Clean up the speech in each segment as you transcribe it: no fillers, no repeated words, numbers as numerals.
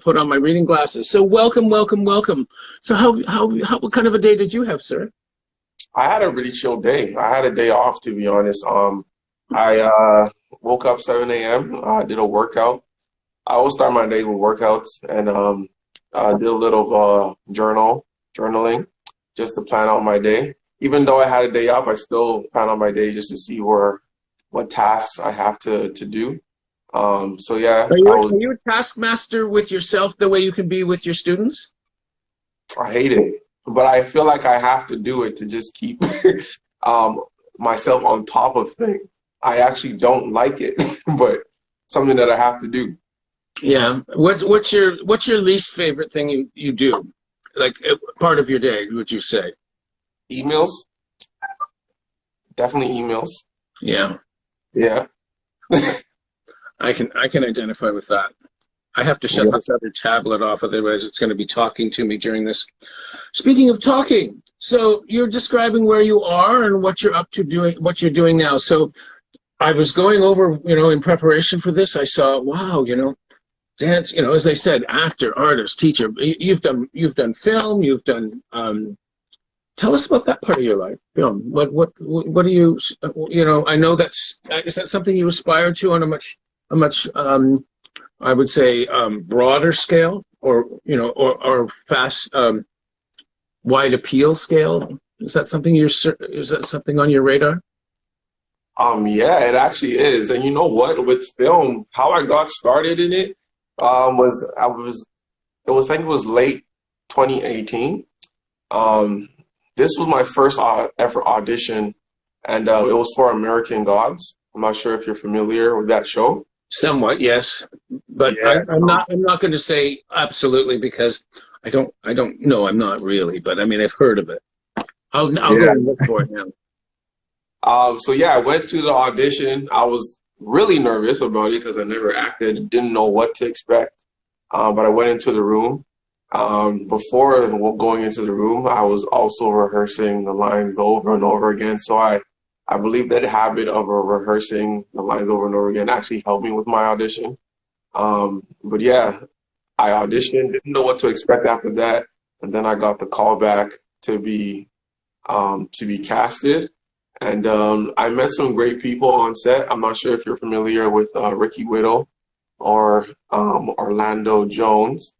put on my reading glasses. So welcome, welcome, welcome. So what kind of a day did you have, sir? I had a really chill day. I had a day off, to be honest. I woke up 7 a.m. I did a workout. I always start my day with workouts, and I did a little journaling, just to plan out my day. Even though I had a day off, I still plan out my day just to see what tasks I have to do. So yeah, Are you a taskmaster with yourself the way you can be with your students? I hate it, but I feel like I have to do it to just keep myself on top of things. I actually don't like it, but something that I have to do. Yeah. What's your least favorite thing you do? Like part of your day, would you say? Emails. Definitely emails. Yeah. Yeah. I can identify with that. I have to shut this other tablet off, otherwise it's going to be talking to me during this. Speaking of talking, so you're describing where you are and what you're up to doing, what you're doing now. So I was going over, in preparation for this, I saw, wow, dance, as I said, actor, artist, teacher. You've done film, you've done. Tell us about that part of your life, film. What do you, I know is that something you aspire to on a much I would say broader scale, or fast, wide appeal scale? Is that something on your radar? Yeah, it actually is. And you know what? With film, how I got started in it I think it was late 2018. This was my first ever audition, and it was for American Gods. I'm not sure if you're familiar with that show. Somewhat, yes, but yeah, I'm not going to say absolutely, because I don't know. I'm not really, but I mean, I've heard of it. I'll go and look for it now. So yeah, I went to the audition. I was really nervous about it because I never acted, didn't know what to expect. But I went into the room. Before going into the room, I was also rehearsing the lines over and over again. So I believe that habit of rehearsing the lines over and over again actually helped me with my audition. But yeah, I auditioned, didn't know what to expect after that. And then I got the call back to be casted. And I met some great people on set. I'm not sure if you're familiar with Ricky Whittle or Orlando Jones.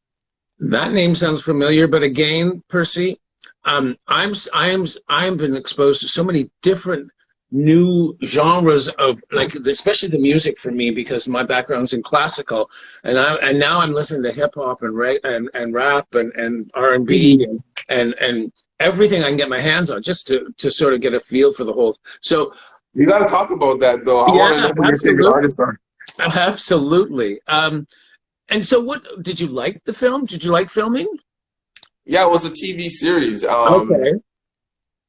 That name sounds familiar, but again, Percy, I've been exposed to so many different new genres of, like, especially the music for me, because my background's in classical, and now I'm listening to hip hop and rap and R&B and everything I can get my hands on, just to sort of get a feel for the whole. So you got to talk about that, though. I want to know who your favorite artists are. Absolutely. And so, what did you like the film? Did you like filming? Yeah, it was a TV series. Okay.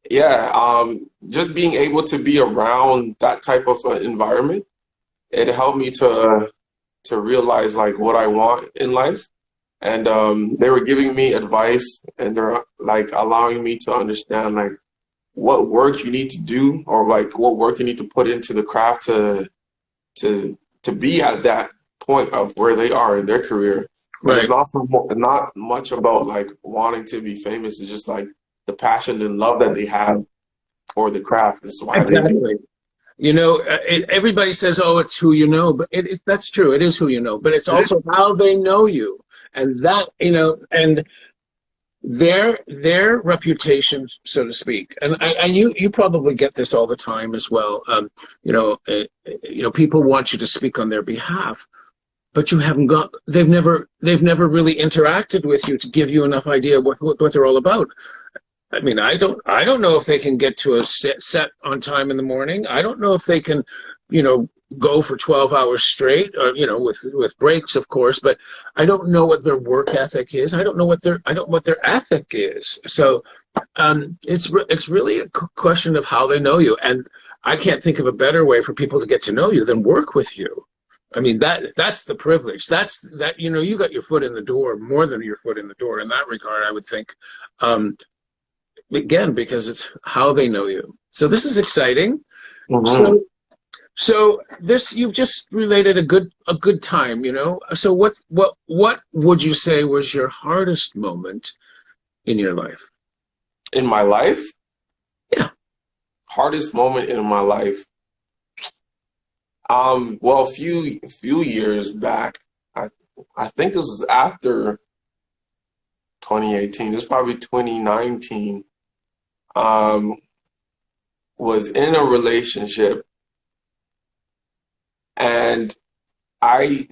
Yeah, just being able to be around that type of environment, it helped me to realize like what I want in life. And they were giving me advice, and they're like allowing me to understand like what work you need to do, or like what work you need to put into the craft to be at that point of where they are in their career. But It's not much about like wanting to be famous. It's just like the passion and love that they have for the craft. This is why exactly. Everybody says, "Oh, it's who you know," but that's true. It is who you know, but it's also how they know you. And that, and their reputation, so to speak. And you probably get this all the time as well. People want you to speak on their behalf, but they've never really interacted with you to give you enough idea what they're all about. I mean, I don't know if they can get to a set on time in the morning. I don't know if they can, go for 12 hours straight, or, with breaks, of course, but I don't know what their work ethic is. I don't know what their ethic is. So it's really a question of how they know you. And I can't think of a better way for people to get to know you than work with you. I mean, that's the privilege. You got your foot in the door, more than your foot in the door in that regard, I would think. Again, because it's how they know you. So this is exciting. Mm-hmm. So So this you've just related a good time, you know. So what would you say was your hardest moment in your life? In my life, Yeah. hardest moment in my life. Well, a few years back, I I think this was after 2018. This was probably 2019. Um, was in a relationship, and I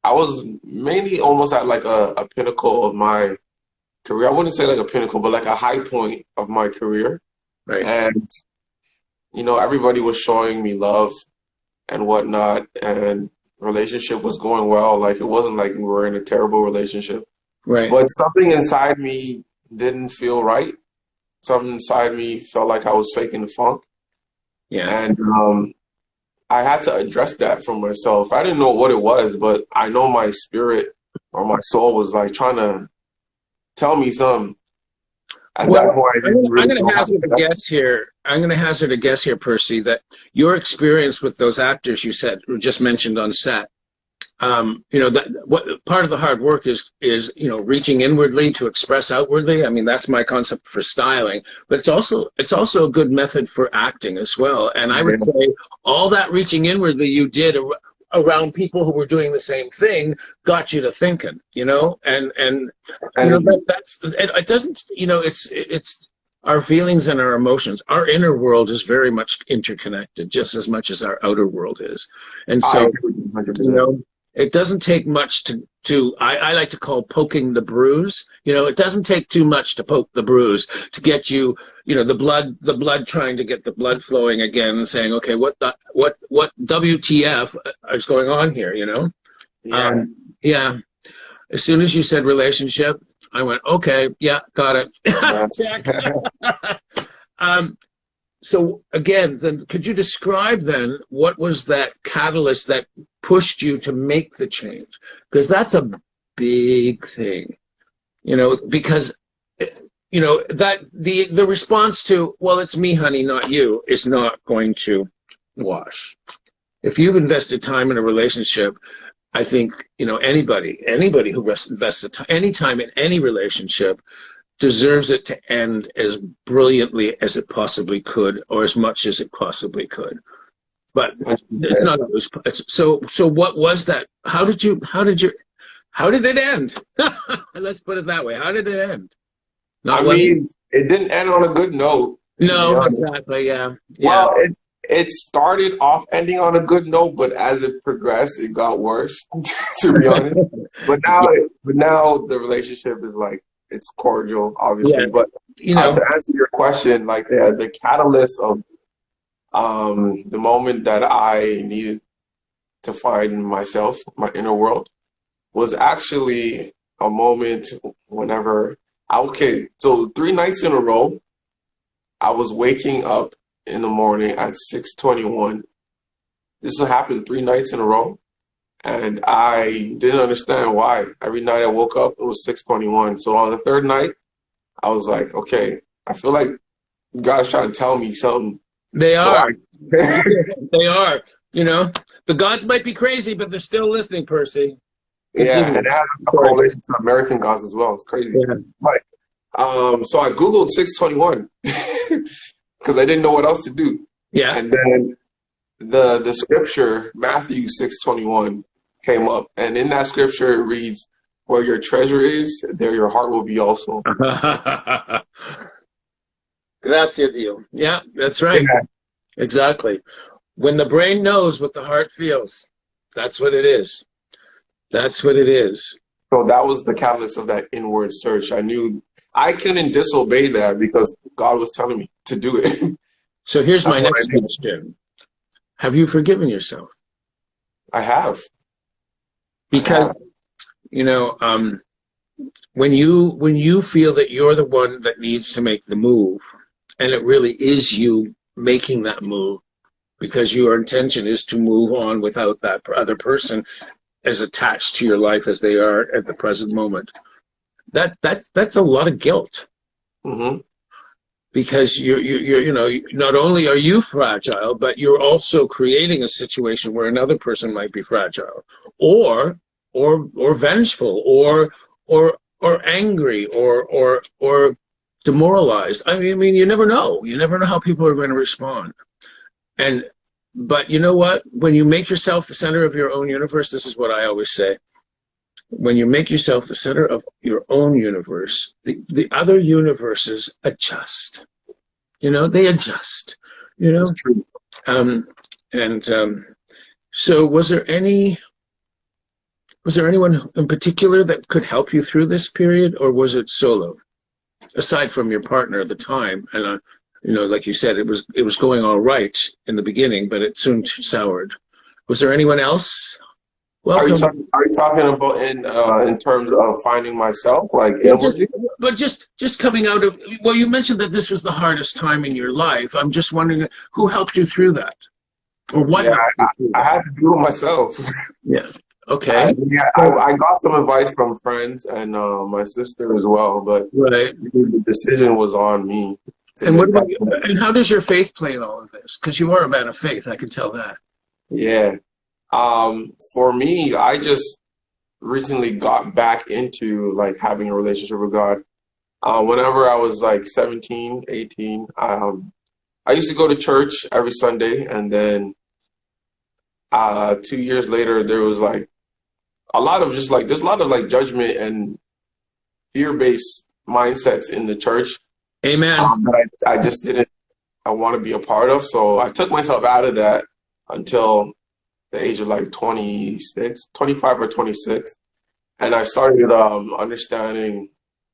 I was mainly almost at like a pinnacle of my career. I wouldn't say like a pinnacle, but like a high point of my career. Right. And everybody was showing me love and whatnot, and relationship was going well. Like it wasn't like we were in a terrible relationship, Right. but something inside me didn't feel right. Something inside me felt like I was faking the funk, Yeah. and I had to address that for myself. I didn't know what it was, but I know my spirit or my soul was like trying to tell me something. At that Well, point, I didn't I'm really going know to how to hazard a connect. guess here. I'm going to hazard a guess here, Percy, that your experience with those actors you said just mentioned on set, that what part of the hard work is reaching inwardly to express outwardly. I mean, that's my concept for styling, but it's also a good method for acting as well. And I would Yeah. say all that reaching inwardly you did around people who were doing the same thing got you to thinking, and And it doesn't, it's our feelings and our emotions. Our inner world is very much interconnected, just as much as our outer world is, and I so. agree with you You 100%. know, it doesn't take much to I like to call poking the bruise. It doesn't take too much to poke the bruise to get you, the blood trying to get the blood flowing again and saying, okay, what WTF is going on here, Yeah. Yeah. As soon as you said relationship, I went, okay, yeah, got it. Yeah. Check. um, so again, then could you describe then what was that catalyst that pushed you to make the change? Because that's a big thing, because that the response to, well, it's me, honey, not you, is not going to wash. If you've invested time in a relationship, I think anybody who invests any time in any relationship deserves it to end as brilliantly as it possibly could, or as much as it possibly could. But it's not always. So what was that? How did it end? Let's put it that way. How did it end? I Not well. mean, it didn't end on a good note, to be No, honest. exactly. Yeah, yeah, Well, it started off ending on a good note, but as it progressed, it got worse, to be honest. But now, yeah, the relationship is like it's cordial, yeah. obviously. But You know, to answer your question, like the catalyst of the moment that I needed to find myself, my inner world, was actually a moment whenever okay, so 3 nights in a row, I was waking up in the morning at 6:21. This will happen 3 nights in a row, and I didn't understand why. Every night I woke up, it was 6:21. So on the third night, I was like, okay, I feel like God's trying to tell me something. they So are. I, They are. The gods might be crazy, but they're still listening, Percy. yeah, and Continue. it has a Sorry. correlation to American gods as well. It's crazy. Yeah. But so I Googled 621 because I didn't know what else to do. Yeah. And then the scripture, Matthew 6:21, came up. And in that scripture it reads, where your treasure is, there your heart will be also. Grazie Dio. Yeah, that's right. Yeah. Exactly. When the brain knows what the heart feels, that's what it is. That's what it is. So that was the catalyst of that inward search. I knew I couldn't disobey that because God was telling me to do it. So here's That's my what I next did. question. Have you forgiven yourself? I have. Because, when you feel that you're the one that needs to make the move, and it really is you making that move, because your intention is to move on without that other person as attached to your life as they are at the present moment. That's a lot of guilt. Hmm. because not only are you fragile, but you're also creating a situation where another person might be fragile, or vengeful, or angry, or demoralized. I mean, you never know. You never know how people are going to respond. But you know what? When you make yourself the center of your own universe, this is what I always say. When you make yourself the center of your own universe, the other universes adjust. They adjust. That's true. So was there anyone in particular that could help you through this period, or was it solo? Aside from your partner at the time, and like you said, it was going all right in the beginning, but it soon soured. Was there anyone else? Welcome. Are you talking about in terms of finding myself, like? Just coming out of. Well, you mentioned that this was the hardest time in your life. I'm just wondering who helped you through that, or what? Yeah, I had to do it myself. Yeah. Okay. I got some advice from friends and my sister as well, but right. The decision was on me. And how does your faith play in all of this? Because you are a man of faith, I can tell that. Yeah. For me, I just recently got back into like having a relationship with God. Whenever I was like 17, 18, I used to go to church every Sunday, and then 2 years later, there was like there's a lot of like judgment and fear-based mindsets in the church. Amen. That I just didn't want to be a part of. So I took myself out of that until the age of like 25 or 26. And I started understanding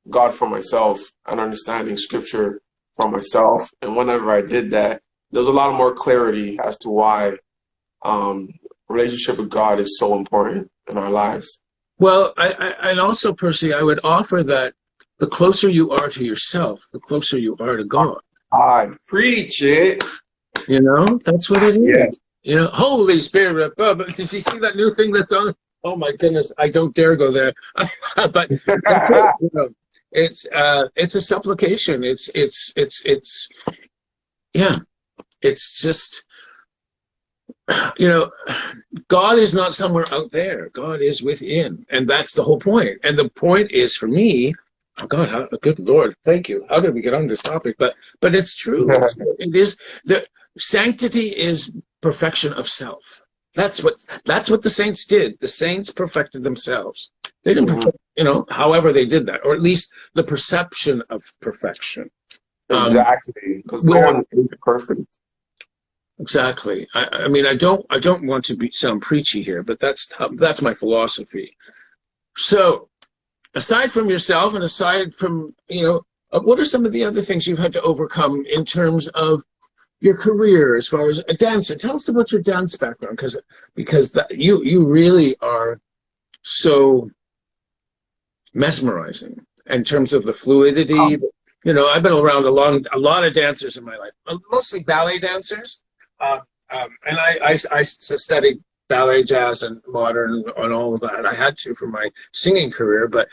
God for myself and understanding scripture for myself. And whenever I did that, there was a lot more clarity as to why relationship with God is so important in our lives. Well, and also, Percy, I would offer that the closer you are to yourself, the closer you are to God. I preach it. That's what it is. Yeah. Holy Spirit. Did you see that new thing that's on? Oh my goodness, I don't dare go there. But that's it. It's a supplication. It's just, God is not somewhere out there. God is within. And that's the whole point. And the point is, for me, oh God, good Lord, thank you. How did we get on this topic? But it's true. It is. The sanctity is perfection of self. That's what the saints did. The saints perfected themselves. They didn't perfect, however they did that, or at least the perception of perfection. Exactly, because no one is perfect. Exactly. I mean, I don't want to sound preachy here, but that's my philosophy. So, aside from yourself, and aside from what are some of the other things you've had to overcome in terms of your career as far as a dancer? Tell us about your dance background, because you really are so mesmerizing in terms of the fluidity. I've been around a lot of dancers in my life, mostly ballet dancers. And I studied ballet, jazz, and modern, and all of that. I had to for my singing career. But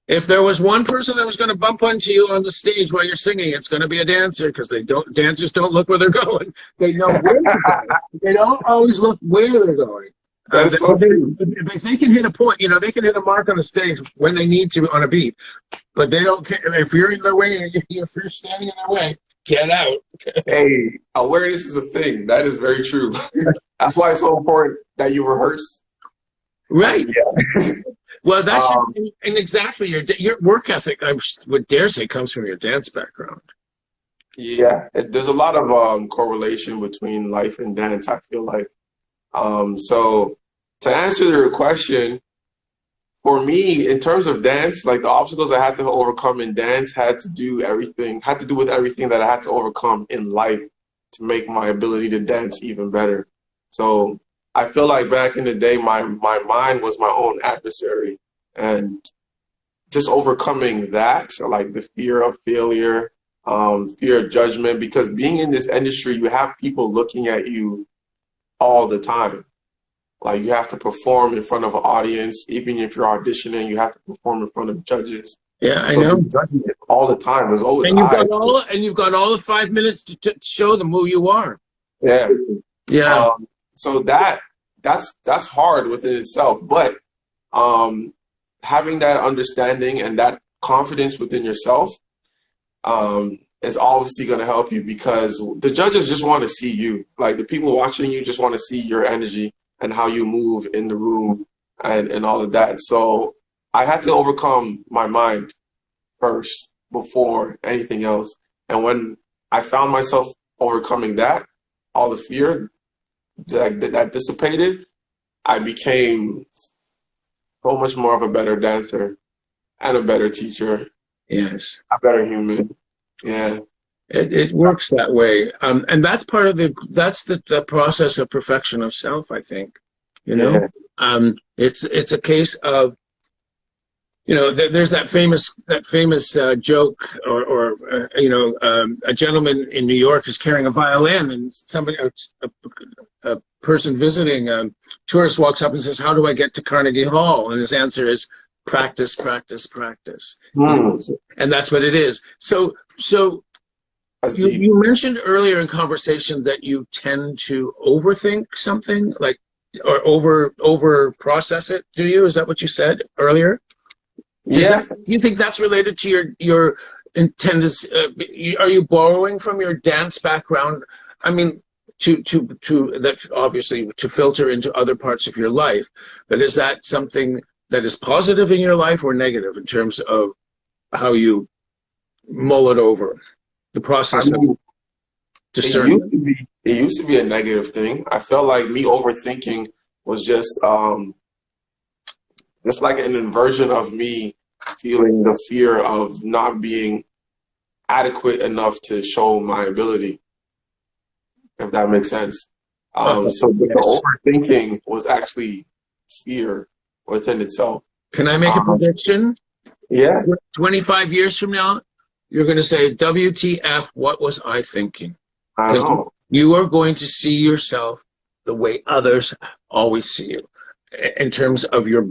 if there was one person that was going to bump into you on the stage while you're singing, it's going to be a dancer, because dancers don't look where they're going. They know where they're going. They don't always look where they're going. If they can hit a point, they can hit a mark on the stage when they need to on a beat. But they don't care if you're in their way. If you're standing in their way, get out. Hey, awareness is a thing. That is very true. That's why it's so important that you rehearse. Right. Yeah. Well, that's and exactly your work ethic, I would dare say, comes from your dance background. Yeah, there's a lot of correlation between life and dance, I feel like. So to answer your question, for me, in terms of dance, like the obstacles I had to overcome in dance had to do with everything that I had to overcome in life to make my ability to dance even better. So I feel like back in the day, my mind was my own adversary, and just overcoming that, like the fear of failure, fear of judgment, because being in this industry, you have people looking at you all the time. Like, you have to perform in front of an audience. Even if you're auditioning, you have to perform in front of judges. Yeah, I So know. he's judging it all the time. There's always And eyes. you've got all the 5 minutes to show them who you are. Yeah. Yeah. So that's hard within itself. But having that understanding and that confidence within yourself is obviously going to help you, because the judges just want to see you. Like, the people watching you just want to see your energy and how you move in the room and all of that. So I had to overcome my mind first before anything else. And when I found myself overcoming that, all the fear that dissipated, I became so much more of a better dancer and a better teacher. Yes. A better human. Yeah. It works that way. And that's part of the process of perfection of self, I think. You know? Yeah. It's a case of, you know, there's that famous joke, or a gentleman in New York is carrying a violin, and a person visiting, a tourist, walks up and says, "How do I get to Carnegie Hall?" And his answer is, "Practice, practice, practice." And that's what it is. So you mentioned earlier in conversation that you tend to overthink something, like, or over process it. Do you? Is that what you said earlier? Do you think that's related to your intended? Are you borrowing from your dance background? I mean, to that, obviously, to filter into other parts of your life. But is that something that is positive in your life or negative in terms of how you mull it over, the process of discernment? It used to be a negative thing. I felt like me overthinking was just like an inversion of me feeling the fear of not being adequate enough to show my ability, if that makes sense. So the overthinking was actually fear within itself. Can I make a prediction? Yeah. 25 years from now, you're going to say, WTF, what was I thinking? Because you are going to see yourself the way others always see you, in terms of your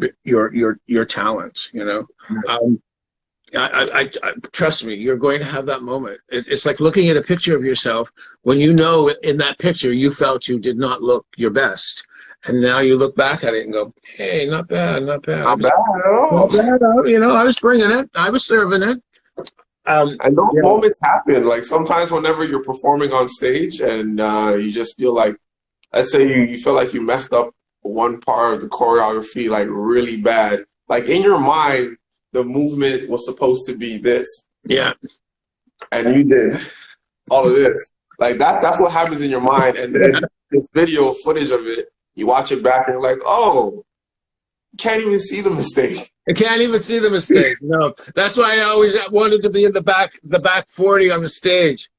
talents, you know. I trust me, you're going to have that moment. It's like looking at a picture of yourself when you know in that picture you felt you did not look your best, and now you look back at it and go, "Hey, not bad, not bad, not bad at all. Not bad, you know, I was bringing it, I was serving it." And those moments happen. Like, sometimes whenever you're performing on stage and you just feel like, let's say you feel like you messed up one part of the choreography, like, really bad. Like, in your mind, the movement was supposed to be this. Yeah. And you did all of this. Like, that's what happens in your mind. And then this video footage of it, you watch it back and you're like, oh, you can't even see the mistake. I can't even see the mistake. No, that's why I always wanted to be in the back 40 on the stage.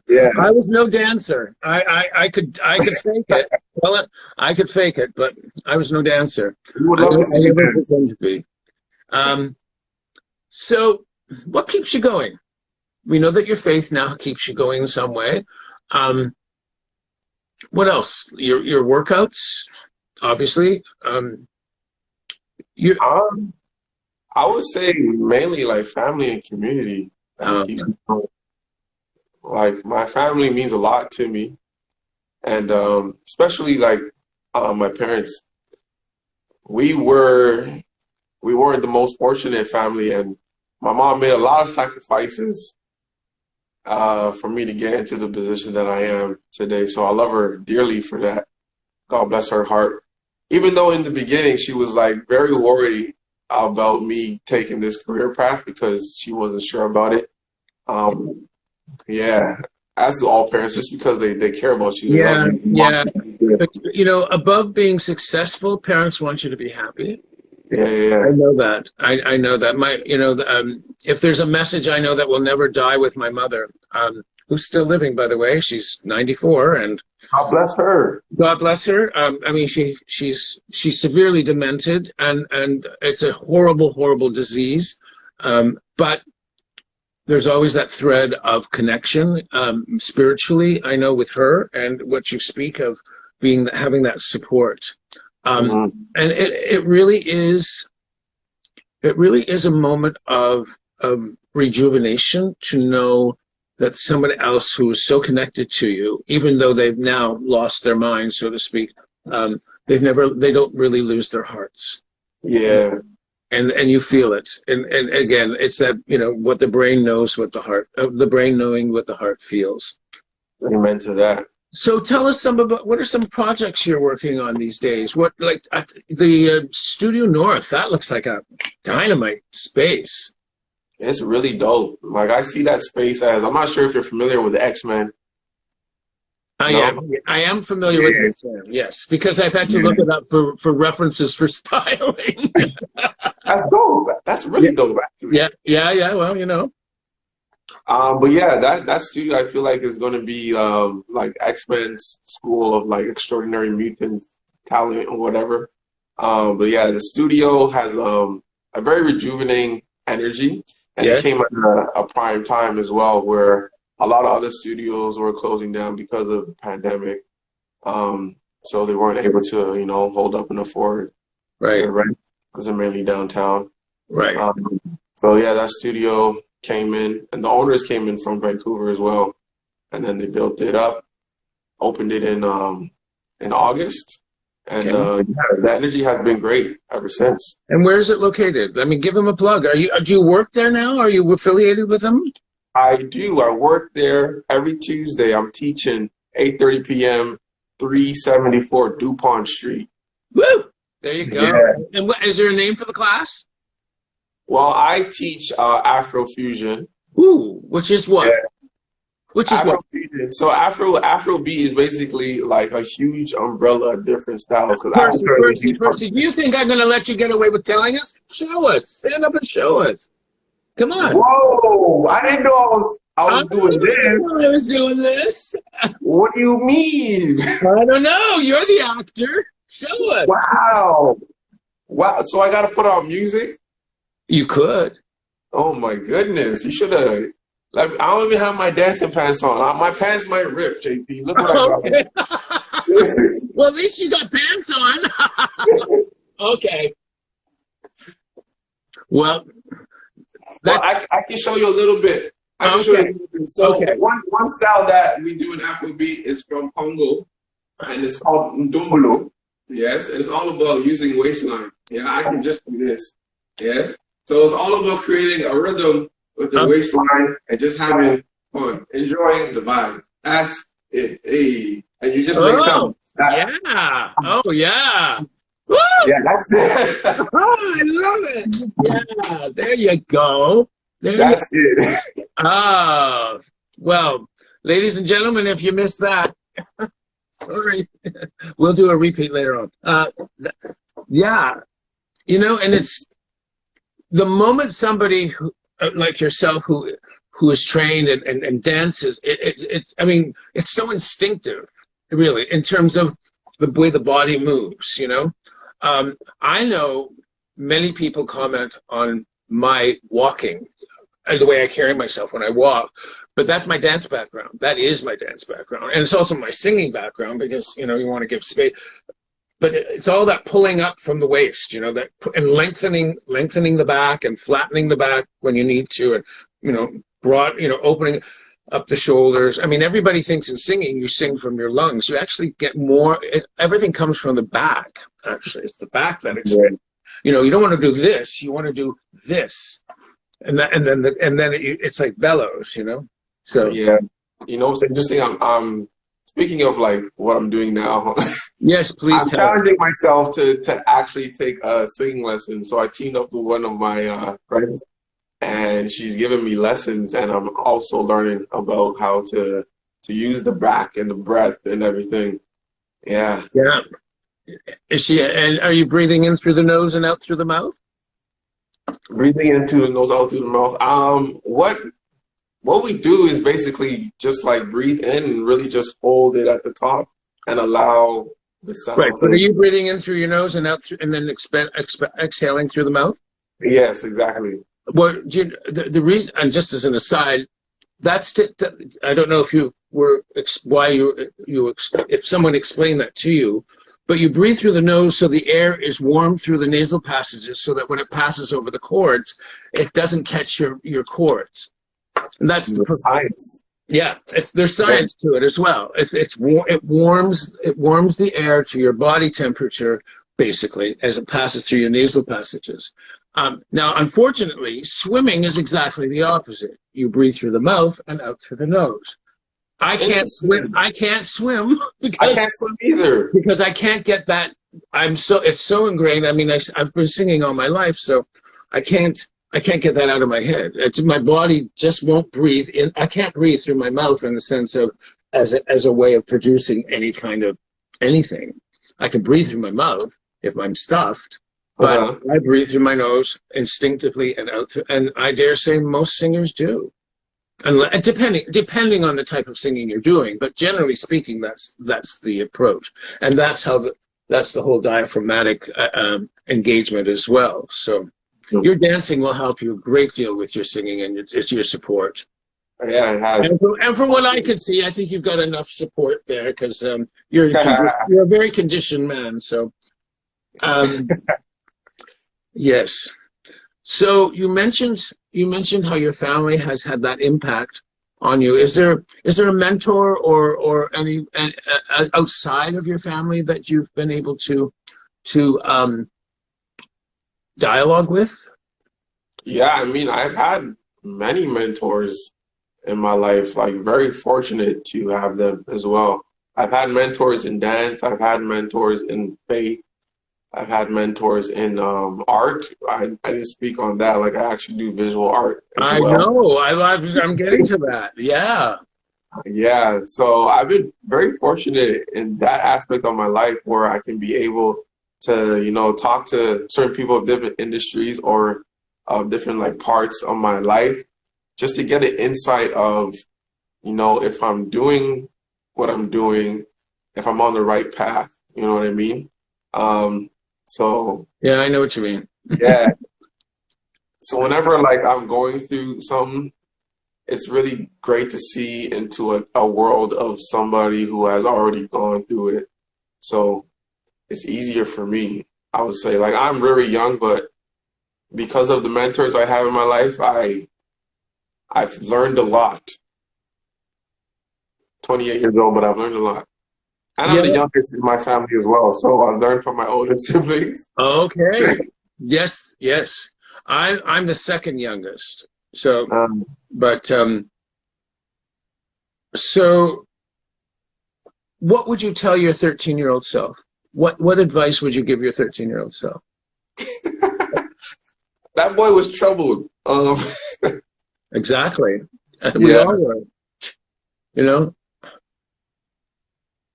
Yeah, I was no dancer. I could fake it. Well, I could fake it, but I was no dancer. You would love to see never pretend to be. So, what keeps you going? We know that your faith now keeps you going in some way. What else? Your workouts, obviously. I would say mainly like family and community. Like, my family means a lot to me, and especially like my parents. We weren't the most fortunate family, and my mom made a lot of sacrifices for me to get into the position that I am today. So I love her dearly for that. God bless her heart. Even though in the beginning she was like very worried about me taking this career path because she wasn't sure about it. Yeah, as do all parents, just because they care about you. Yeah, yeah. But, you know, above being successful, parents want you to be happy. Yeah. I know that. I know that. If there's a message I know that will never die with my mother, who's still living, by the way. She's 94, and God bless her. God bless her. I mean, she's severely demented, and it's a horrible disease. But there's always that thread of connection spiritually. I know with her, and what you speak of having that support. And it really is a moment of rejuvenation to know that someone else who is so connected to you, even though they've now lost their mind, so to speak, they don't really lose their hearts. Yeah. And you feel it. And again, it's that, what the brain knows, what the brain knowing what the heart feels. Amen to that. So tell us what are some projects you're working on these days? What, like the Studio North, that looks like a dynamite space. It's really dope. Like, I see that space as, I'm not sure if you're familiar with the X-Men. I am familiar with X-Men, yes, because I've had to look it up for references for styling. That's dope. That's really dope, actually. Yeah. Well, But yeah, that studio, I feel like, is going to be like X-Men's school of like extraordinary mutants talent or whatever. But yeah, the studio has a very rejuvenating energy, and it came at a prime time as well, where a lot of other studios were closing down because of the pandemic. So they weren't able to, hold up and afford their rent because they're mainly downtown. Right. So yeah, that studio came in, and the owners came in from Vancouver as well, and then they built it up, opened it in August, and the energy has been great ever since. And where is it located? I mean, give them a plug. Do you work there now? Are you affiliated with them? I do. I work there every Tuesday. I'm teaching 8:30 p.m. 374 DuPont Street. Woo! There you go. Yeah. And is there a name for the class? Well, I teach Afrofusion. Ooh, which is what? Yeah. Which is what? So Afrobeat is basically like a huge umbrella of different styles. Percy, do you think I'm going to let you get away with telling us? Show us. Stand up and show us. Come on. Whoa! I didn't know I was doing this. I was doing this. What do you mean? I don't know. You're the actor. Show us. Wow. So I got to put on music? You could. Oh my goodness! You should have. I don't even have my dancing pants on. My pants might rip, JP. Look what I got. Well, at least you got pants on. Okay. Well, I can show you a little bit. So one style that we do in Afrobeat is from Congo, and it's called Ndombolo. Yes, and it's all about using waistline. Yeah, I can just do this. Yes. So it's all about creating a rhythm with the waistline and just having fun, enjoying the vibe. That's it. Hey. And you just make sound. Yeah. Oh, yeah. Woo! Yeah, that's it. Oh, I love it. Yeah, there you go. That's it. Ah, well, ladies and gentlemen, if you missed that, sorry, we'll do a repeat later on. Yeah, and it's the moment somebody who, like yourself who is trained and dances, it's so instinctive, really, in terms of the way the body moves, I know many people comment on my walking, the way I carry myself when I walk, but that's my dance background. That is my dance background. And it's also my singing background because, you want to give space. But it's all that pulling up from the waist, that and lengthening the back and flattening the back when you need to, and opening up the shoulders. I mean, everybody thinks in singing you sing from your lungs. You actually get more. Everything comes from the back. Actually, it's the back that expands. You don't want to do this. You want to do this, and then it's like bellows. So yeah, it's interesting. I'm speaking of like what I'm doing now. Yes, please. I'm challenging myself to actually take a singing lesson. So I teamed up with one of my friends, and she's giving me lessons, and I'm also learning about how to use the back and the breath and everything. Yeah. Yeah. And are you breathing in through the nose and out through the mouth? Breathing in through the nose, out through the mouth. What we do is basically just like breathe in and really just hold it at the top and allow the sound. Right. But are you breathing in through your nose and out through, and then exhaling through the mouth? Yes, exactly. Well, the reason, and just as an aside, I don't know if if someone explained that to you, but you breathe through the nose so the air is warm through the nasal passages so that when it passes over the cords, it doesn't catch your cords. And that's the science. Yeah, there's science to it as well. It warms the air to your body temperature basically as it passes through your nasal passages. Now, unfortunately, swimming is exactly the opposite. You breathe through the mouth and out through the nose. I can't swim. I can't swim because I can't swim either because I can't get that. It's so ingrained. I mean, I've been singing all my life, so I can't get that out of my head. My body just won't breathe in. I can't breathe through my mouth in the sense of as a way of producing any kind of anything. I can breathe through my mouth if I'm stuffed, but I breathe through my nose instinctively and out through, and I dare say most singers do. And depending on the type of singing you're doing, but generally speaking, that's the approach, and that's the whole diaphragmatic engagement as well. So your dancing will help you a great deal with your singing, and it's your support. Yeah, it has. And from what I can see, I think you've got enough support there because you're a very conditioned man. So, yes. So you mentioned how your family has had that impact on you. Is there a mentor or any outside of your family that you've been able to dialogue with? Yeah, I mean, I've had many mentors in my life, like very fortunate to have them as well. I've had mentors in dance. I've had mentors in faith. I've had mentors in art. I didn't speak on that. Like, I actually do visual art as well. I know. I'm getting to that. Yeah. Yeah. So I've been very fortunate in that aspect of my life where I can be able to, talk to certain people of different industries or different like parts of my life just to get an insight of, if I'm doing what I'm doing, if I'm on the right path, you know what I mean? So yeah, I know what you mean. Yeah. So whenever like I'm going through something, it's really great to see into a world of somebody who has already gone through it. So it's easier for me, I would say. Like, I'm very young, but because of the mentors I have in my life, I've learned a lot. 28 years old, but I've learned a lot. And I'm the youngest in my family as well, so I've learned from my older siblings. Okay. Yes. I'm the second youngest. So, so what would you tell your 13-year-old self? What advice would you give your 13-year-old self? That boy was troubled. Exactly. We all were.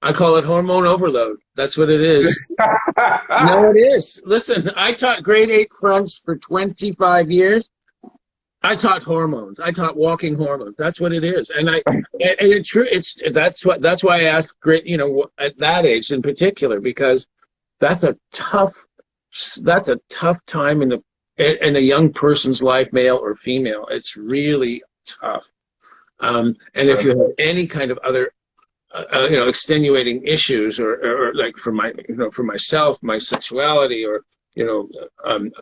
I call it hormone overload. That's what it is. No, it is. Listen, I taught grade 8 French for 25 years. I taught hormones. I taught walking hormones. That's what it is. And that's why I asked great, at that age in particular, because that's a tough time in a young person's life, male or female. It's really tough. And if you have any kind of other extenuating issues or like for myself, my sexuality, or,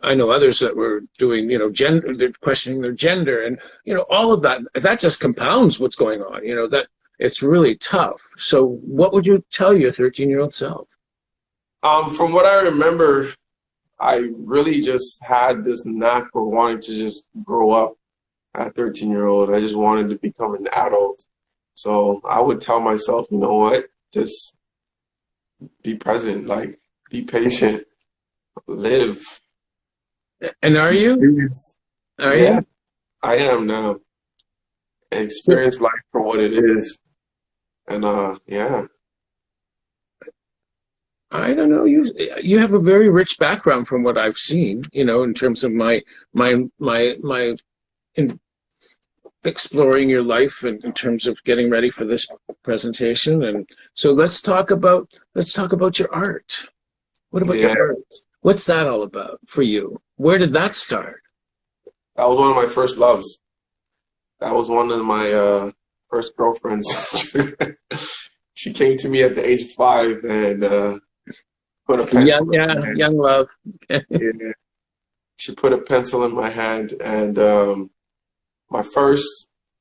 I know others that were doing, gender, they're questioning their gender, and, all of that just compounds what's going on, that it's really tough. So what would you tell your 13-year-old self? From what I remember, I really just had this knack for wanting to just grow up at 13-year-old. I just wanted to become an adult. So I would tell myself, you know what, just be present, like be patient, live. And are you? Are you? I am now. And experience life for what it is. And yeah. I don't know. You have a very rich background from what I've seen, in terms of my exploring your life and in terms of getting ready for this presentation. And so let's talk about your art. What about your art? What's that all about for you? Where did that start? That was one of my first loves. That was one of my first girlfriends. She came to me at the age of 5, and put a pencil in my hand. Young love. Yeah. She put a pencil in my hand, and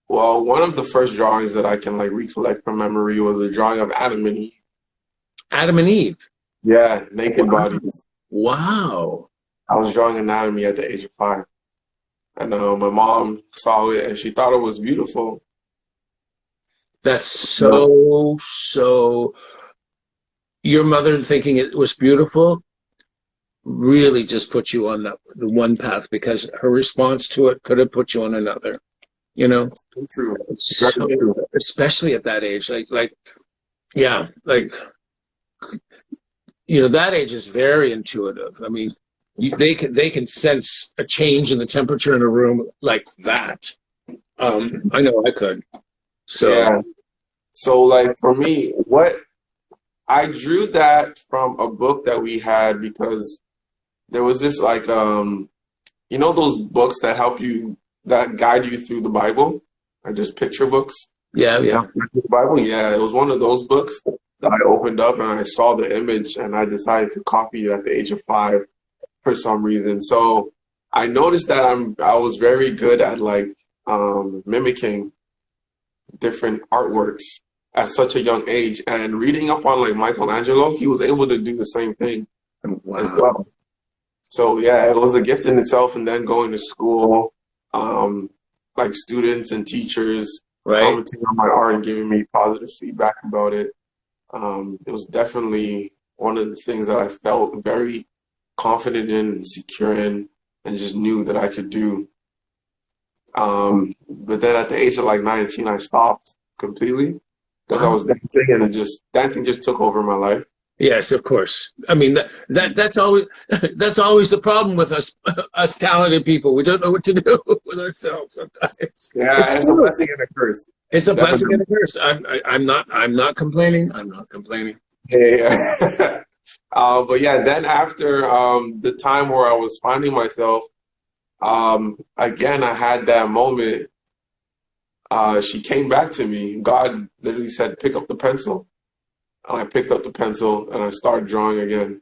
one of the first drawings that I can like recollect from memory was a drawing of Adam and Eve. Adam and Eve. Yeah, naked bodies. Wow. I was drawing anatomy at the age of 5. And my mom saw it and she thought it was beautiful. That's so your mother thinking it was beautiful really just put you on the one path, because her response to it could have put you on another. You know? That's true. Especially at that age. That age is very intuitive. I mean, they can sense a change in the temperature in a room like that. I know I could. So yeah. So like for me, I drew that from a book that we had, because there was this like those books that guide you through the Bible, like just picture books. Yeah. The Bible, yeah. It was one of those books that I opened up and I saw the image and I decided to copy it at the age of 5 for some reason. So I noticed that I was very good at like mimicking different artworks at such a young age, and reading up on like Michelangelo, he was able to do the same thing. Wow. As well. So yeah, it was a gift in itself. And then going to school, like students and teachers commenting on my art and giving me positive feedback about it. It was definitely one of the things that I felt very confident in and secure in, and just knew that I could do. But then at the age of like 19, I stopped completely because I was dancing, and dancing just took over my life. Yes, of course. I mean, that's always the problem with us talented people. We don't know what to do with ourselves sometimes. Yeah, it's a blessing and a curse. It's a blessing and a curse. I'm not complaining. I'm not complaining. Yeah. But yeah, then after the time where I was finding myself, again, I had that moment. She came back to me. God literally said, "Pick up the pencil." And I picked up the pencil and I started drawing again.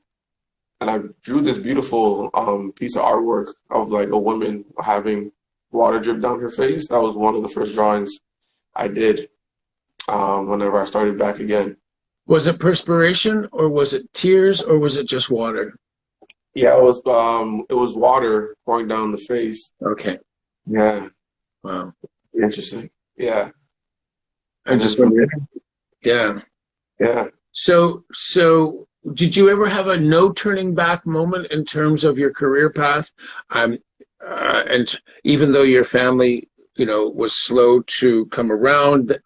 And I drew this beautiful piece of artwork of like a woman having water drip down her face. That was one of the first drawings I did whenever I started back again. Was it perspiration, or was it tears, or was it just water? Yeah, it was water pouring down the face. Okay. Yeah. Wow. Interesting. Yeah. I'm just wondering. Yeah. Yeah. So did you ever have a no turning back moment in terms of your career path? And even though your family, was slow to come around,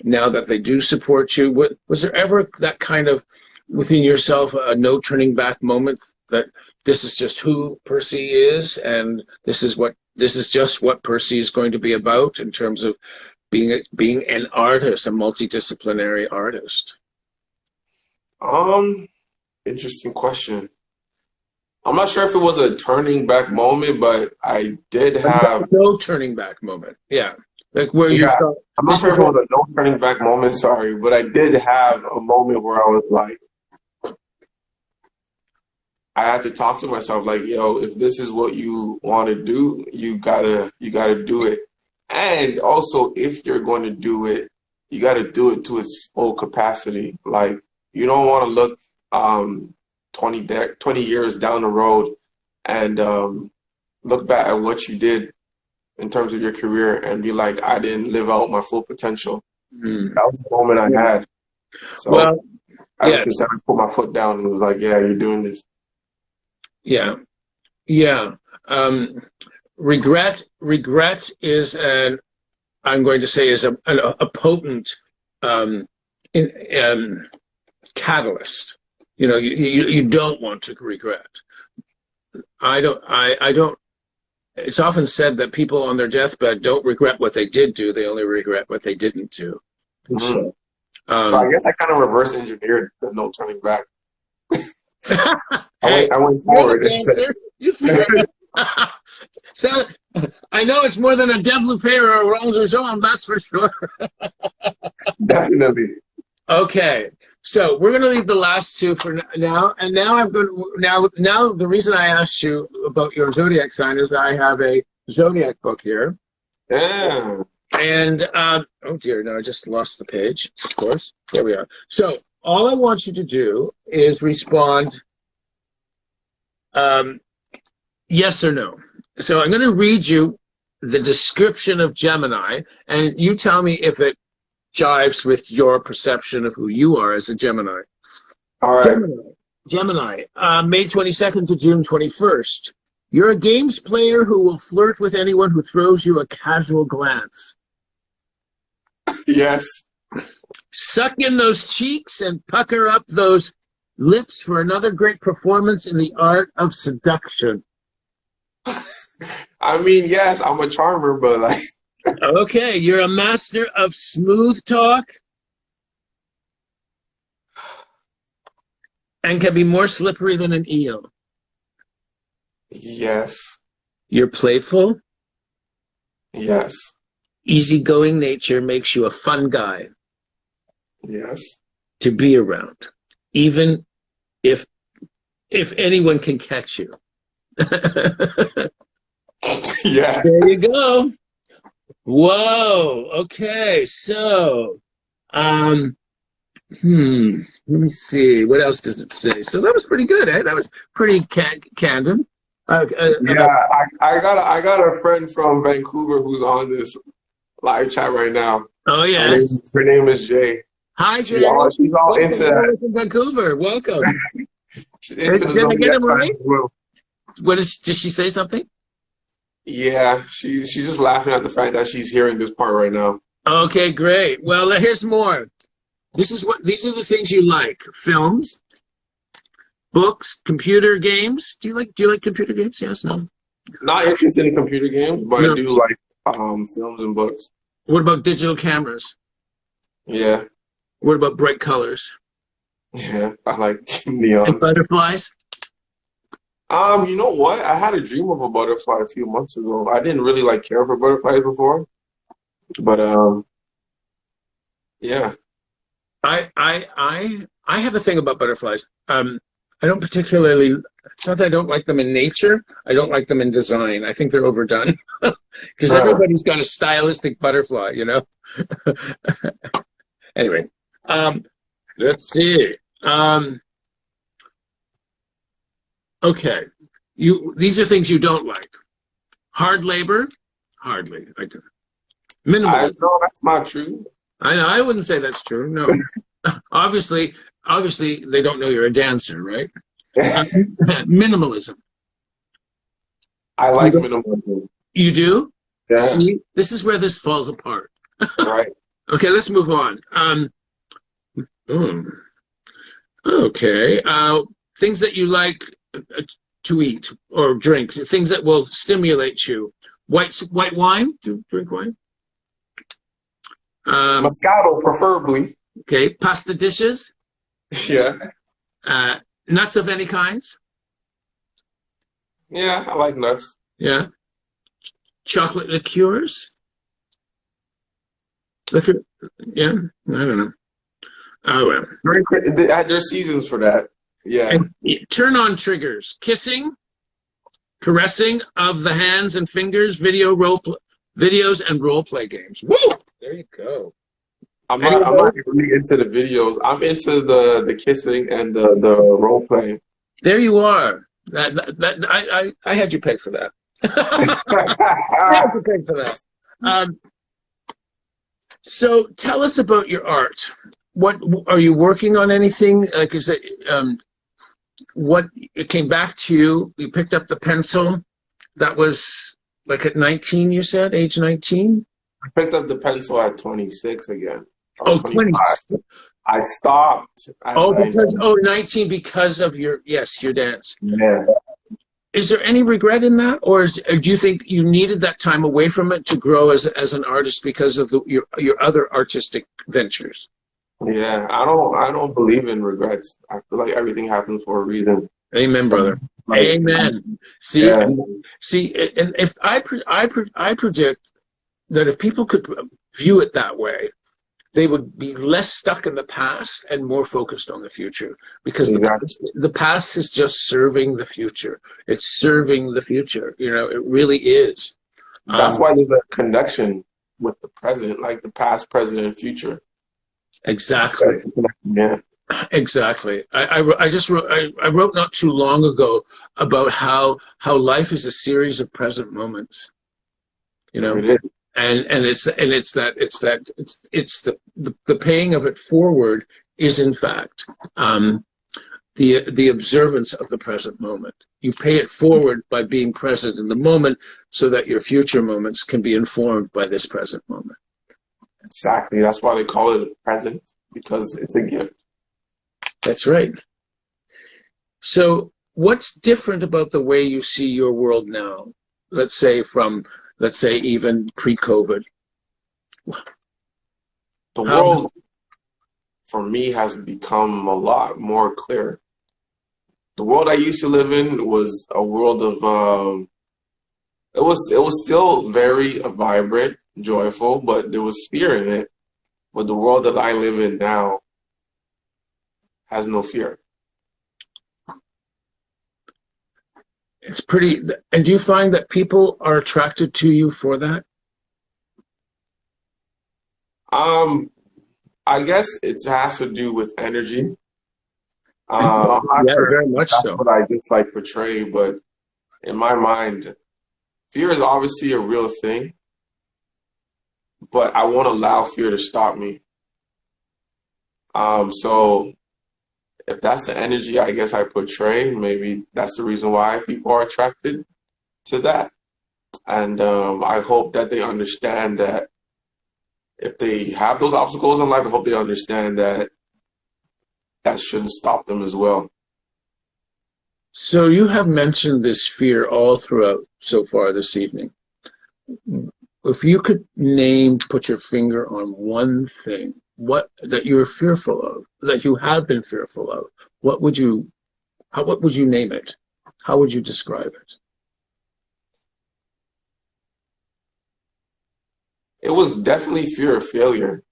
now that they do support you, was there ever that kind of within yourself a no turning back moment that this is just who Percy is, and this is just what Percy is going to be about in terms of being an artist, a multidisciplinary artist? Interesting question. I'm not sure if it was a turning back moment, but I did have no turning back moment. Yeah, like where you thought. I'm not sure if it was a no turning back moment. Sorry, but I did have a moment where I was like, I had to talk to myself, like, yo, if this is what you want to do, you gotta do it. And also, if you're going to do it, you got to do it to its full capacity. Like, you don't want to look 20 years down the road and look back at what you did in terms of your career and be like, I didn't live out my full potential. That was the moment I had. So I just put my foot down and was like, yeah, you're doing this. Yeah. Yeah. Regret is I'm going to say is a potent catalyst. You don't want to regret. I don't. It's often said that people on their deathbed don't regret what they did do; they only regret what they didn't do. Mm-hmm. So I guess I kind of reverse engineered the no turning back. I went forward. You figured it. So I know it's more than a développé or a rallonge, that's for sure. Definitely. Okay. So we're going to leave the last two for now. And now I'm going to, now the reason I asked you about your zodiac sign is I have a zodiac book here. Yeah. And, oh dear, no, I just lost the page, of course. There we are. So all I want you to do is respond yes or no. So I'm going to read you the description of Gemini, and you tell me if it jives with your perception of who you are as a Gemini. All right. Gemini, May 22nd to June 21st. You're a games player who will flirt with anyone who throws you a casual glance. Yes. Suck in those cheeks and pucker up those lips for another great performance in the art of seduction. I mean, yes, I'm a charmer, but like. Okay, you're a master of smooth talk and can be more slippery than an eel. Yes. You're playful. Yes. Easygoing nature makes you a fun guy. Yes. To be around, even if anyone can catch you. Yeah. There you go. Whoa. Okay. So, let me see. What else does it say? So that was pretty good, eh? That was pretty candid. Yeah, I got a friend from Vancouver who's on this live chat right now. Oh yes. Her name is Jay. Hi, Jay. She's all into that. In Vancouver. Welcome. She's into the Did I get him zodiac right? signs as well. Did she say something? Yeah, she's just laughing at the fact that she's hearing this part right now. Okay, great. Well, here's more. These are the things you like: films, books, computer games. Do you like computer games? Yes, no. Not interested in computer games, but No. I do like films and books. What about digital cameras? Yeah, What about bright colors? yeah, I like And neons. butterflies? You know what? I had a dream of a butterfly a few months ago. I didn't really care for butterflies before, but yeah. I have a thing about butterflies. I don't particularly. It's not that I don't like them in nature. I don't like them in design. I think they're overdone because everybody's got a stylistic butterfly, you know. Anyway, let's see. Okay, these are things you don't like. Hard labor, hardly. Minimalism. No, that's not true. I wouldn't say that's true. No, obviously they don't know you're a dancer, right? Minimalism. I like minimalism. You do? Yeah. See, this is where this falls apart. Right. Okay, let's move on. Okay, things that you like to eat or drink, things that will stimulate you. White wine? Do you drink wine? Moscato, preferably. Okay, pasta dishes. Yeah. Nuts of any kinds. Yeah, I like nuts. Yeah. Chocolate liqueurs. Liquor. Yeah, I don't know. Oh well. There's seasons for that. Yeah. And turn on triggers. Kissing, caressing of the hands and fingers, videos and role play games. Woo! There you go. I'm not really into the videos. I'm into the kissing and the role playing. There you are. I had you pegged for that. I had you pegged for that. So tell us about your art. What are you working on? Anything? Like, is it what it came back to you? You picked up the pencil. That was like at 19. You said age 19. I picked up the pencil at 26 again. Oh, 26. I stopped. 19 because of your dance. Yeah. Is there any regret in that, or do you think you needed that time away from it to grow as an artist because of your other artistic ventures? Yeah, I don't believe in regrets. I feel like everything happens for a reason. Amen, brother. Amen. See, yeah. And if I predict that if people could view it that way, they would be less stuck in the past and more focused on the future, because the past is just serving the future. It's serving the future. It really is. That's why there's a connection with the present, like the past, present, and future. Exactly. Yeah. Exactly. I wrote not too long ago about how life is a series of present moments. It is. And it's the paying of it forward is in fact the observance of the present moment. You pay it forward by being present in the moment, so that your future moments can be informed by this present moment. Exactly. That's why they call it a present, because it's a gift. That's right. So what's different about the way you see your world now? Let's say even pre-COVID. The world, for me, has become a lot more clear. The world I used to live in was a world of, it was still very vibrant, joyful, but there was fear in it. But the world that I live in now has no fear. It's pretty. And do you find that people are attracted to you for that? I guess it has to do with energy. Yeah, very much that's so. what I just portray, but in my mind, fear is obviously a real thing, but I won't allow fear to stop me. So if that's the energy I guess I portray, maybe that's the reason why people are attracted to that. And I hope that they understand that if they have those obstacles in life, I hope they understand that that shouldn't stop them as well. So you have mentioned this fear all throughout so far this evening. If you could put your finger on one thing, that you're fearful of, that you have been fearful of, what would you name it? How would you describe it? It was definitely fear of failure.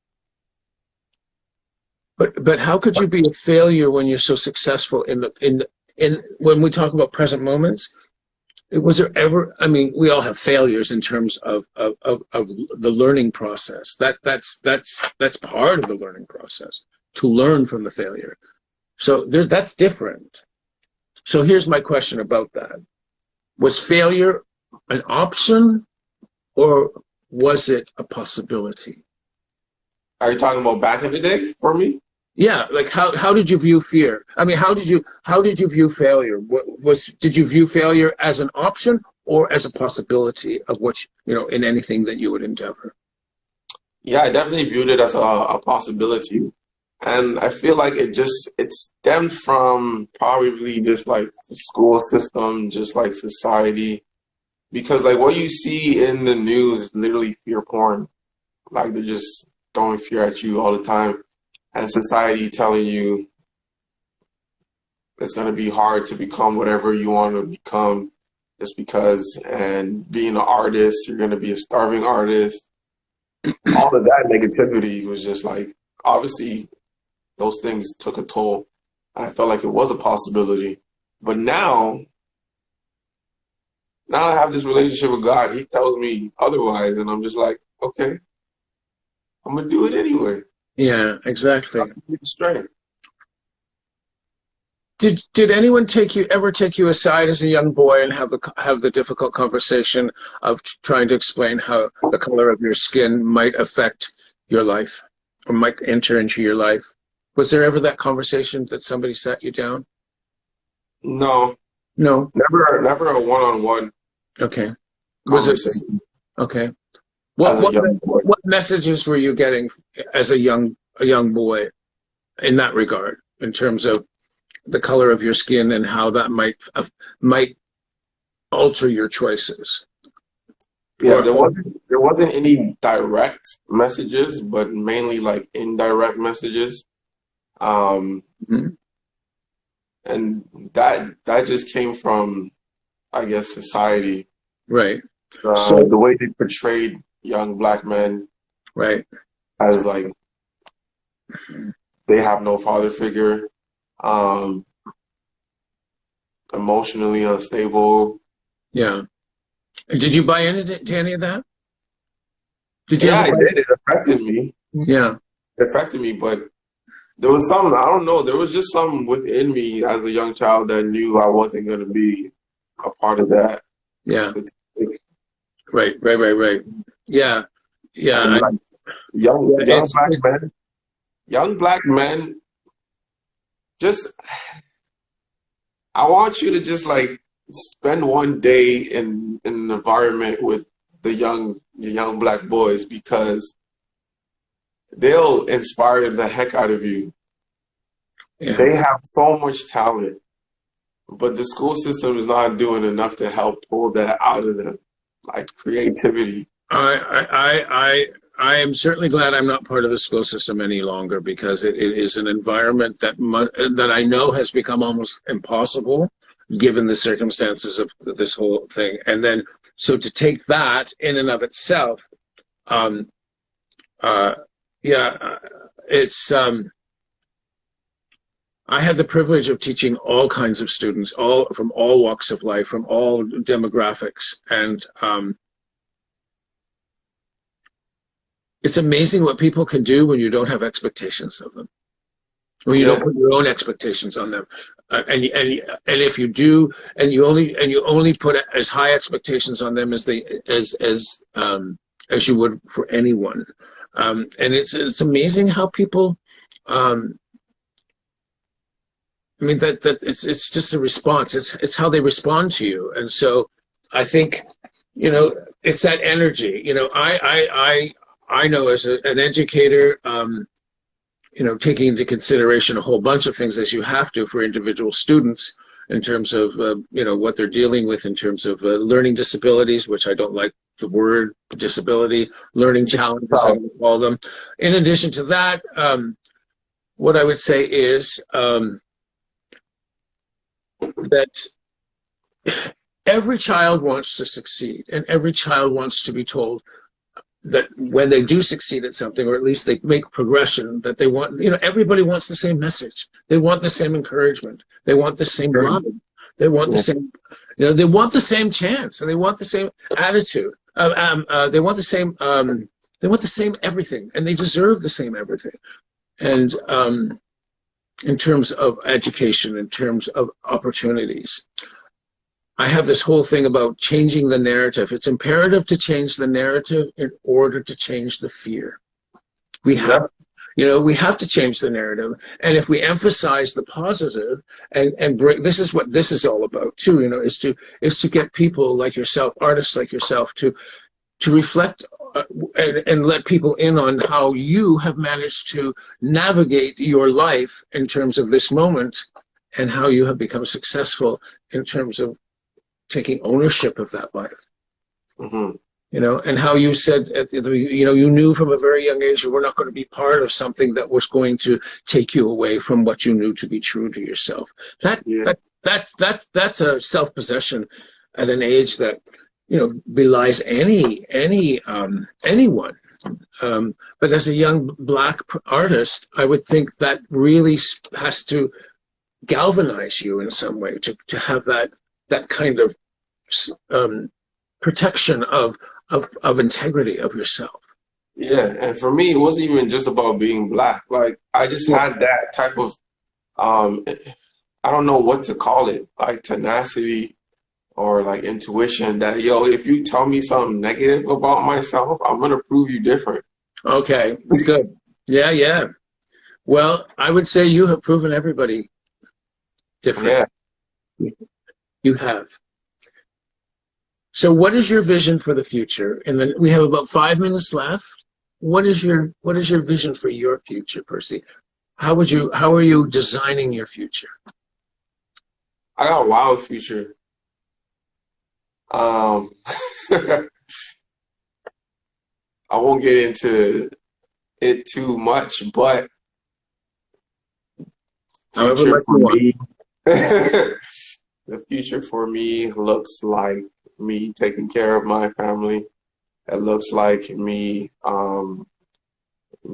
But how could you be a failure when you're so successful in when we talk about present moments? Was there ever? I mean, we all have failures in terms of the learning process. That's part of the learning process, to learn from the failure. So that's different. So here's my question about that: was failure an option, or was it a possibility? Are you talking about back in the day for me? Yeah, like how did you view fear? I mean, how did you view failure? Did you view failure as an option or as a possibility of which, in anything that you would endeavor? Yeah, I definitely viewed it as a possibility. And I feel like it stemmed from probably just like the school system, just like society. Because like what you see in the news is literally fear porn. Like they're just throwing fear at you all the time. And society telling you it's going to be hard to become whatever you want to become just because, and being an artist, you're going to be a starving artist. All of that negativity was just like, obviously, those things took a toll. And I felt like it was a possibility. But now I have this relationship with God. He tells me otherwise. And I'm just like, okay, I'm going to do it anyway. Yeah, exactly. Straight. Did anyone ever take you aside as a young boy and have the difficult conversation of trying to explain how the color of your skin might affect your life or might enter into your life? Was there ever that conversation that somebody sat you down? No. Never a one-on-one. Okay. Was it okay? What messages were you getting as a young boy in that regard, in terms of the color of your skin and how that might alter your choices? Yeah, there wasn't any direct messages, but mainly like indirect messages. Mm-hmm. And that just came from, I guess, society. Right. So the way they portrayed young black men, right, as like They have no father figure, emotionally unstable. Yeah. Did you buy into any of that? Did you Yeah, ever it buy? did. It affected me. Yeah. It affected me, but there was some, I don't know, there was just something within me as a young child that knew I wasn't going to be a part of that. Yeah. statistic. Right. Right. Right. Right. Yeah. Yeah. And like young, Yeah. young black men, just, I want you to just like spend one day in an environment with the young black boys, because they'll inspire the heck out of you. Yeah. They have so much talent, but the school system is not doing enough to help pull that out of them, like creativity. I am certainly glad I'm not part of the school system any longer, because it is an environment that I know has become almost impossible given the circumstances of this whole thing. And then, so to take that in and of itself, um, uh, yeah, it's. I had the privilege of teaching all kinds of students, all from all walks of life, from all demographics, and it's amazing what people can do when you don't have expectations of them, when you don't put your own expectations on them, and if you do, and you only put as high expectations on them as you would for anyone, and it's amazing how people. I mean that it's just a response. It's how they respond to you, and so I think, it's that energy. I know as an educator, taking into consideration a whole bunch of things, as you have to for individual students, in terms of what they're dealing with in terms of learning disabilities, which I don't like the word disability, learning challenges, I would call them. In addition to that, what I would say is. That every child wants to succeed, and every child wants to be told that when they do succeed at something, or at least they make progression, that they want, everybody wants the same message. They want the same encouragement. They want the same love. They want the same, they want the same chance, and they want the same attitude. They want the same everything, and they deserve the same everything. And, in terms of education, in terms of opportunities. I have this whole thing about changing the narrative. It's imperative to change the narrative in order to change the fear. We have to change the narrative. And if we emphasize the positive and bring, this is what this is all about too, is to get people like yourself, artists like yourself, to reflect and let people in on how you have managed to navigate your life in terms of this moment, and how you have become successful in terms of taking ownership of that life. Mm-hmm. And how you said, you knew from a very young age you were not going to be part of something that was going to take you away from what you knew to be true to yourself. That's a self-possession at an age that belies anyone. But as a young black artist, I would think that really has to galvanize you in some way to have that kind of protection of integrity of yourself. Yeah, and for me, it wasn't even just about being black. Like, I just had that type of, I don't know what to call it, like tenacity, or like intuition that, if you tell me something negative about myself, I'm going to prove you different. Okay, good. Yeah. Well, I would say you have proven everybody different. Yeah. You have. So what is your vision for the future? And then we have about 5 minutes left. What is your vision for your future, Percy? How are you designing your future? I got a wild future. I won't get into it too much, but future for me, the future for me looks like me taking care of my family. It looks like me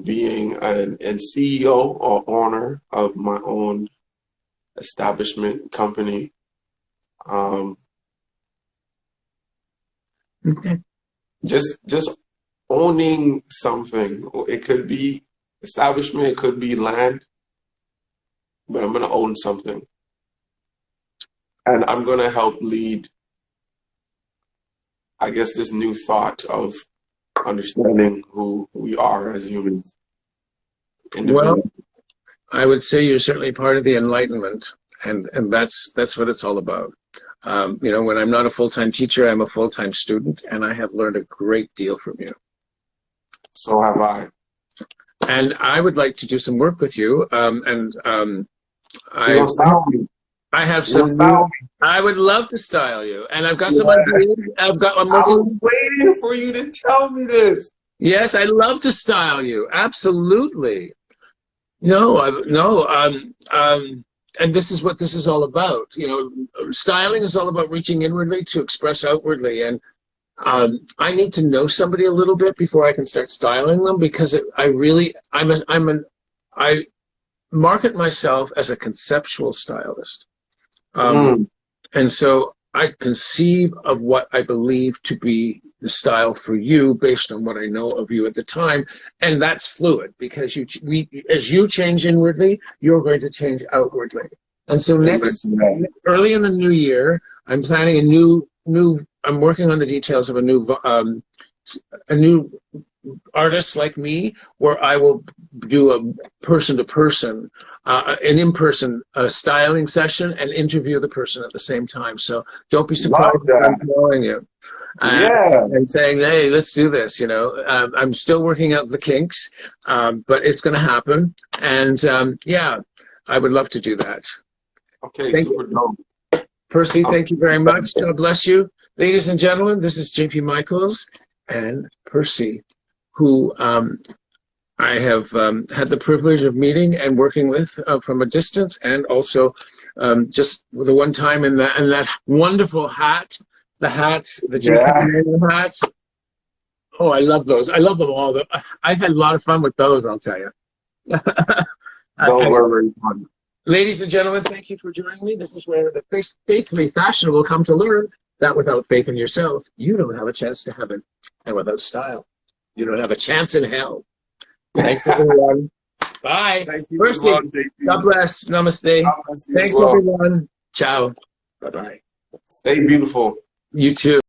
being an CEO or owner of my own establishment company. Okay. Just owning something. It could be establishment, it could be land, but I'm gonna own something. And I'm gonna help lead, I guess, this new thought of understanding who we are as humans. Well, I would say you're certainly part of the enlightenment, and that's what it's all about. You know, when I'm not a full-time teacher, I'm a full-time student, and I have learned a great deal from you. So have I. And I would like to do some work with you. I have some new, I would love to style you, and I've got some ideas. I was waiting for you to tell me this. Yes, I love to style you. Absolutely. And this is what this is all about. You know, styling is all about reaching inwardly to express outwardly. And I need to know somebody a little bit before I can start styling them, because I market myself as a conceptual stylist. And so I conceive of what I believe to be the style for you based on what I know of you at the time. And that's fluid, because as you change inwardly, you're going to change outwardly. And so early in the new year, I'm planning I'm working on the details of a new artist like me, where I will do a person-to-person, an in-person styling session and interview the person at the same time. So don't be surprised if I'm calling you and saying, hey, let's do this. You know, I'm still working out the kinks, but it's going to happen. And yeah, I would love to do that. Okay, super dope. Percy, thank you very much. God bless you. Ladies and gentlemen, this is JP Michaels and Percy, who I have had the privilege of meeting and working with from a distance, and also just the one time in that wonderful hat, the JP hat. Oh, I love those. I love them all. I've had a lot of fun with those, I'll tell you. Those were very fun. Ladies and gentlemen, thank you for joining me. This is where the faithfully fashionable come to learn that without faith in yourself, you don't have a chance to heaven. And without style, you don't have a chance in hell. Thanks, everyone. Bye. Thank you. Percy, God bless. Namaste. God bless you. Thanks, everyone. Ciao. Bye-bye. Stay beautiful. You too.